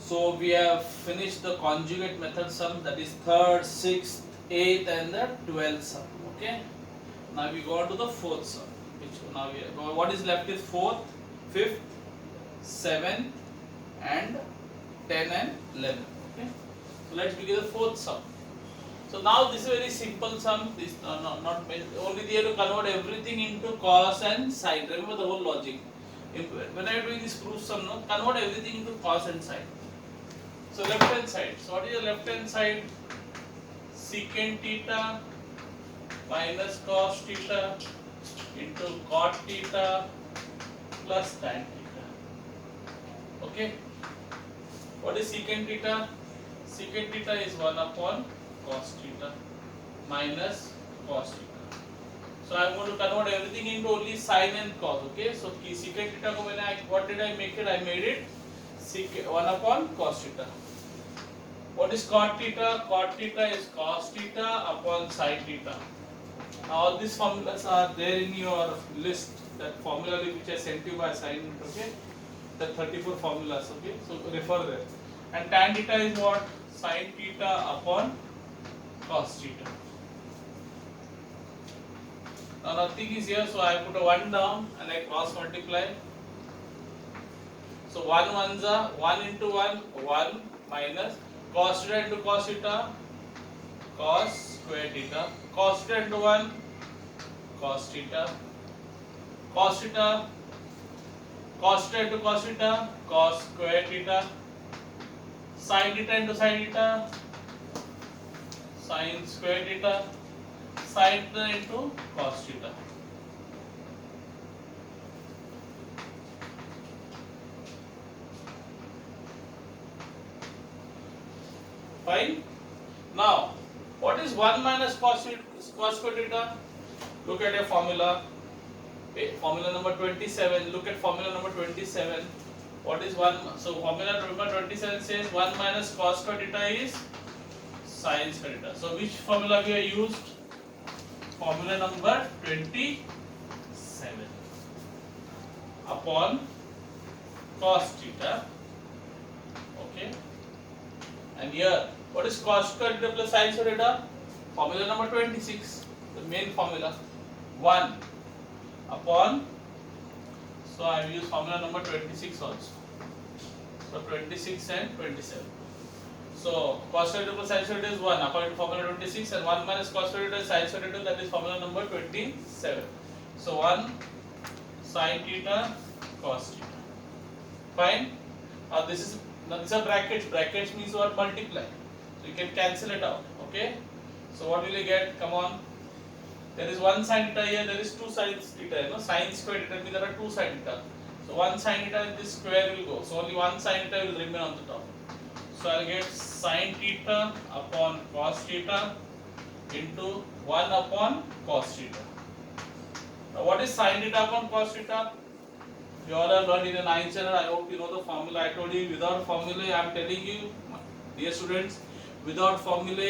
So we have finished the conjugate method sum, that is third, sixth, eighth and the 12th sum. Okay. Now we go on to the fourth sum. Which now what is left is fourth, fifth, seventh and 10 and 11. Okay. So let's begin the fourth sum. So now this is a very simple sum. This not only they have to convert everything into cos and sine. Remember the whole logic. When I am doing this proof sum, no, convert everything into cos and sine. So left hand side. So what is the left hand side? Secant theta minus cos theta into cot theta plus tan theta. Okay. What is secant theta? Secant theta is 1 upon cos theta minus cos theta. So I am going to convert everything into only sine and cos. Okay. So secant theta ko what did I make it? I made it 1 upon cos theta. What is cot theta? Cot theta is cos theta upon sine theta. Now all these formulas are there in your list. That formula which I sent you by assignment. Okay. The 34 formulas. Okay. So refer there. And tan theta is what? Sine theta upon cos theta. Now nothing is here, so I put a 1 down and I cross multiply. So 1 ones are 1 into 1, 1 minus cos theta into cos theta, cos square theta, cos theta into 1, cos theta, cos theta, cos theta into cos theta, cos square theta, sin theta into sin theta, sin square theta, sin theta into cos theta. Fine. Now, what is 1 minus cos square theta? Look at a formula. Formula number 27. Look at formula number 27. What is 1? So, formula number 27 says 1 minus cos square theta is sin square theta. So, which formula we have used? Formula number 27 upon cos theta. Okay. And here, what is cos square theta plus sin square theta? Formula number 26, the main formula. 1 upon, so I have used formula number 26 also. So 26 and 27. So cos square theta plus sin square theta is 1 according to formula 26, and 1 minus cos square theta is sin square theta, that is formula number 27. So 1 sin theta cos theta. Fine. Now these are brackets. Brackets means what? Multiply. So you can cancel it out. Okay. So what will you get? Come on. There is 1 sin theta here. There is 2 sin theta. No, sin square theta means there are 2 sin theta. So 1 sin theta, this square will go. So only 1 sin theta will remain on the top. So I will get sin theta upon cos theta into 1 upon cos theta. Now what is sin theta upon cos theta? You all have learned in the 9th standard. I hope you know the formula. I told you without formula, I am telling you, dear students, without formula,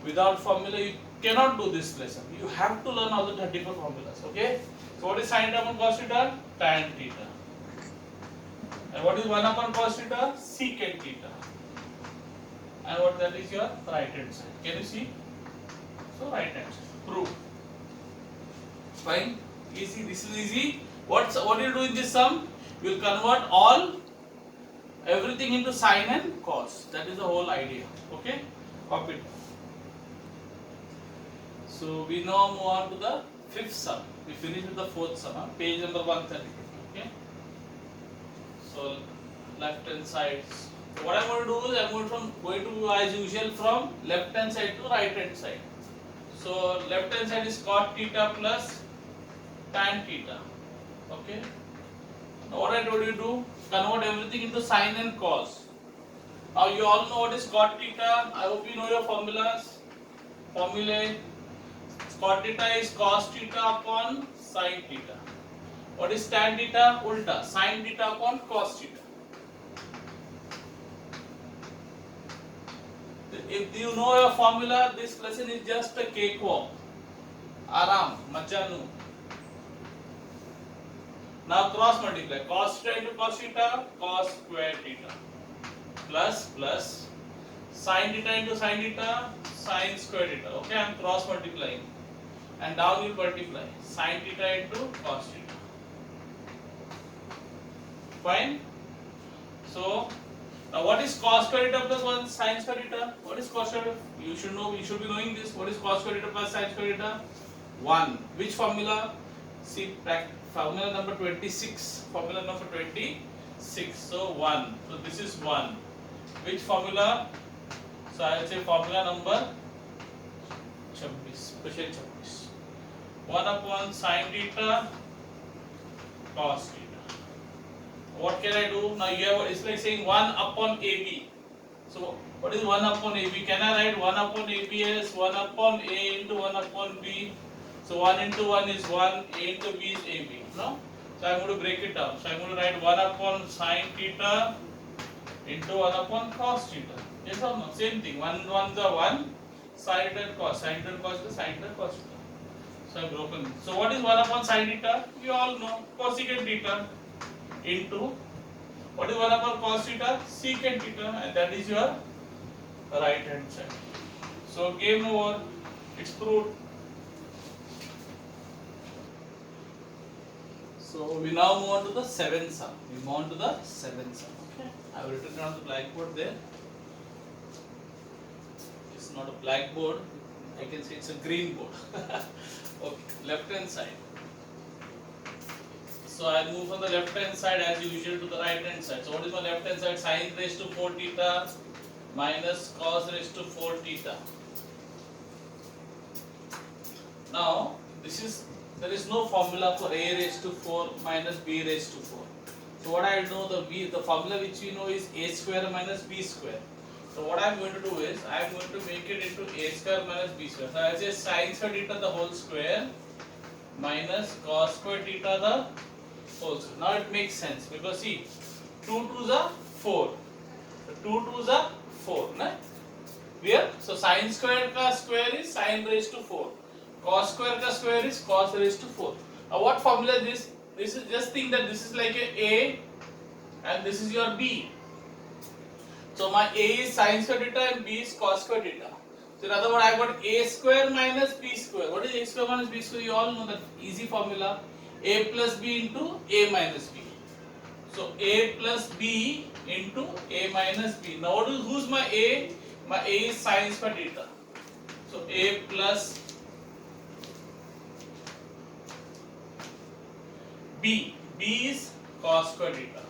you cannot do this lesson. You have to learn all the 34 formulas. Okay? So what is sin theta upon cos theta? Tan theta. And what is 1 upon cos theta? Secant theta. And what that is your right hand side. Can you see? So right hand side. Proof. Fine. Easy. This is easy. What do you do in this sum? You will convert everything into sine and cos. That is the whole idea. Okay? Copy it. So we now move on to the fifth sum. We finished with the fourth sum. Page number 132. Okay? So left hand side. So what I am going to do is I am going to as usual from left hand side to right hand side. So left hand side is cot theta plus tan theta. Okay. Now what I told you to convert everything into sine and cos. Now you all know what is cot theta. I hope you know your formulas. Formulae. Cot theta is cos theta upon sin theta. What is tan theta? Ulta. Sin theta upon cos theta. If you know your formula, this lesson is just a cakewalk. Aram, Majanu. Now cross multiply. Cos theta into cos theta, cos square theta. plus sine theta into sine theta, sine square theta. Okay, I am cross multiplying, and down you multiply sine theta into cos theta. Fine. So now what is cos square theta plus 1 sin square theta? What is cos square theta? You should know, you should be knowing this. What is cos square theta plus sin square theta? 1. Which formula? See formula number 26. Formula number 26. So 1. So this is 1. Which formula? So I will say formula number 26. 1 upon sin theta cos theta. What can I do? Now you have, it's like saying 1 upon AB. So what is 1 upon AB? Can I write 1 upon AB as 1 upon A into 1 upon B? So 1 into 1 is 1, A into B is AB. No? So I am going to break it down. So I am going to write 1 upon sin theta into 1 upon cos theta. Yes or no? Same thing. 1 1 the 1, sin theta and cos. Sin theta and cos theta, sin theta and cos theta. So I have broken it. So what is 1 upon sin theta? You all know. Cosecant theta into what is 1 upon cos theta? Secant theta, and that is your right hand side. So game over. It's proved. So we now move on to the seventh sum. Okay. I have written it on the blackboard there. It's not a blackboard. I can say it's a green board. Okay, left hand side. So I move from the left hand side as usual to the right hand side. So what is my left hand side? Sin raised to 4 theta minus cos raised to 4 theta. Now there is no formula for a raised to 4 minus b raised to 4. So what I know, the formula which we know is a square minus b square. So what I am going to do is I am going to make it into a square minus b square. So I will say sin square theta the whole square minus cos square theta the whole square. Now it makes sense because see 2 2s are 4. So 2 2s are 4. Right? Clear? So sin square ka square is sin raised to 4. Cos square ka square is cos raised to 4. Now what formula is this? This is just think that this is like a and this is your b. So my a is sin square theta and b is cos square theta. So in other words, I got a square minus b square. What is a square minus b square? You all know that easy formula. A plus b into a minus b. So a plus b into a minus b. Now who's my a? My a is sin square theta. So a plus b. B is cos square theta.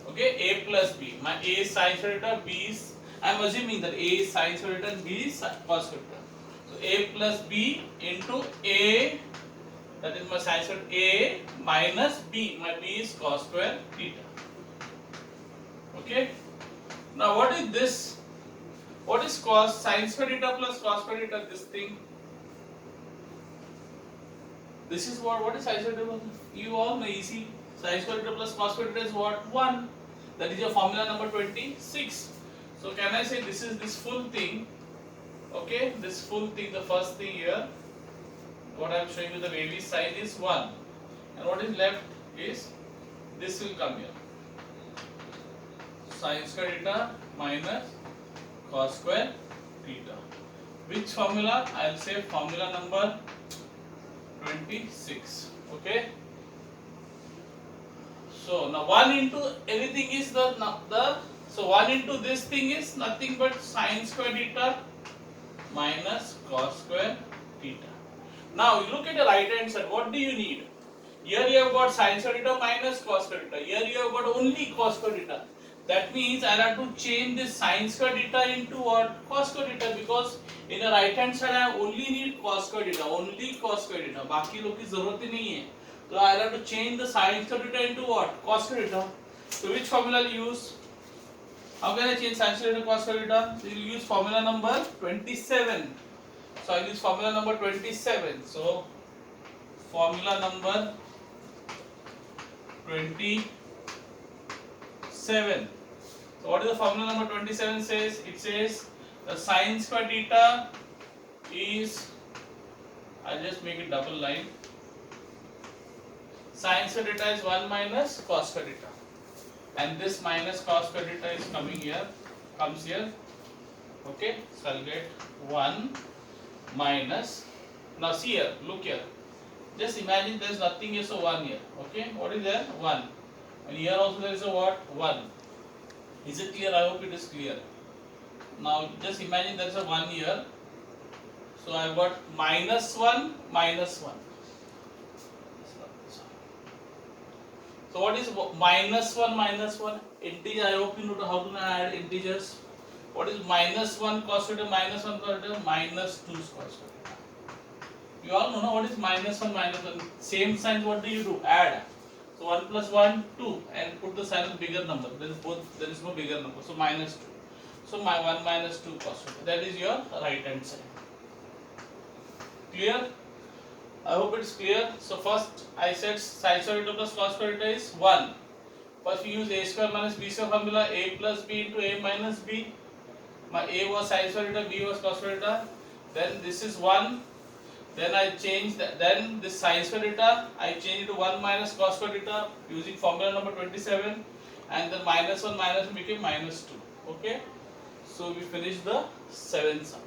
Okay, a plus b. My a is sin square theta, b is, I am assuming that a is sin square theta and b is cos square theta. So a plus b into a, that is my sin square a minus b. My b is cos square theta. Okay. Now what is this? What is cos sin square theta plus cos square theta? This thing. This is what is sin square theta? You all know easy. Sin square theta plus cos square theta is what? 1. That is your formula number 26. So can I say this is this full thing? Okay, this full thing, the first thing here, what I am showing you the wavy sign is 1. And what is left is this will come here. Sin square theta minus cos square theta. Which formula? I will say formula number 26. Okay. So now 1 into anything is so 1 into this thing is nothing but sin square theta minus cos square theta. Now you look at the right hand side. What do you need? Here you have got sin square theta minus cos square theta. Here you have got only cos square theta. That means I have to change this sin square theta into what? Cos square theta, because in the right hand side I only need cos square theta. Only cos square theta. बाकी लोग की जरूरत ही नहीं है. So I have to change the sin square theta into what? Cos square theta. So which formula will you use? How can I change sin square theta cos square theta? So you will use formula number 27. So I will use formula number 27. So formula number 27. So what is the formula number 27 says? It says the sin square theta is, I'll just make it double line. Sin square theta is 1 minus cos square theta. and this minus cos square theta is coming here, comes here. Okay, so I'll get 1 minus, now see here, look here, just imagine there is nothing here, so 1 here. Okay, what is there? 1, and here also there is a what? 1. Is it clear? I hope it is clear. Now just imagine there is a 1 here, so I got minus 1 minus 1. So what is minus 1 minus 1? Integer. I hope you know how to add integers. What is minus 1 cos theta minus 1 cos theta? Minus 2 cos theta. You all know what is minus 1 minus 1. Same signs, what do? Add. So 1 plus 1, 2, and put the sign of bigger number. There is no bigger number. So minus 2. So my 1 minus 2 cos theta. That is your right hand side. Clear? I hope it's clear. So first I said sin square theta plus cos square theta is 1. First we use a square minus b square formula, a plus b into a minus b. My a was sin square theta, b was cos square theta. Then this is 1. Then I change that. Then this sin square theta I change it to 1 minus cos square theta using formula number 27. And then minus 1 became minus 2. Okay. So we finish the 7th sum.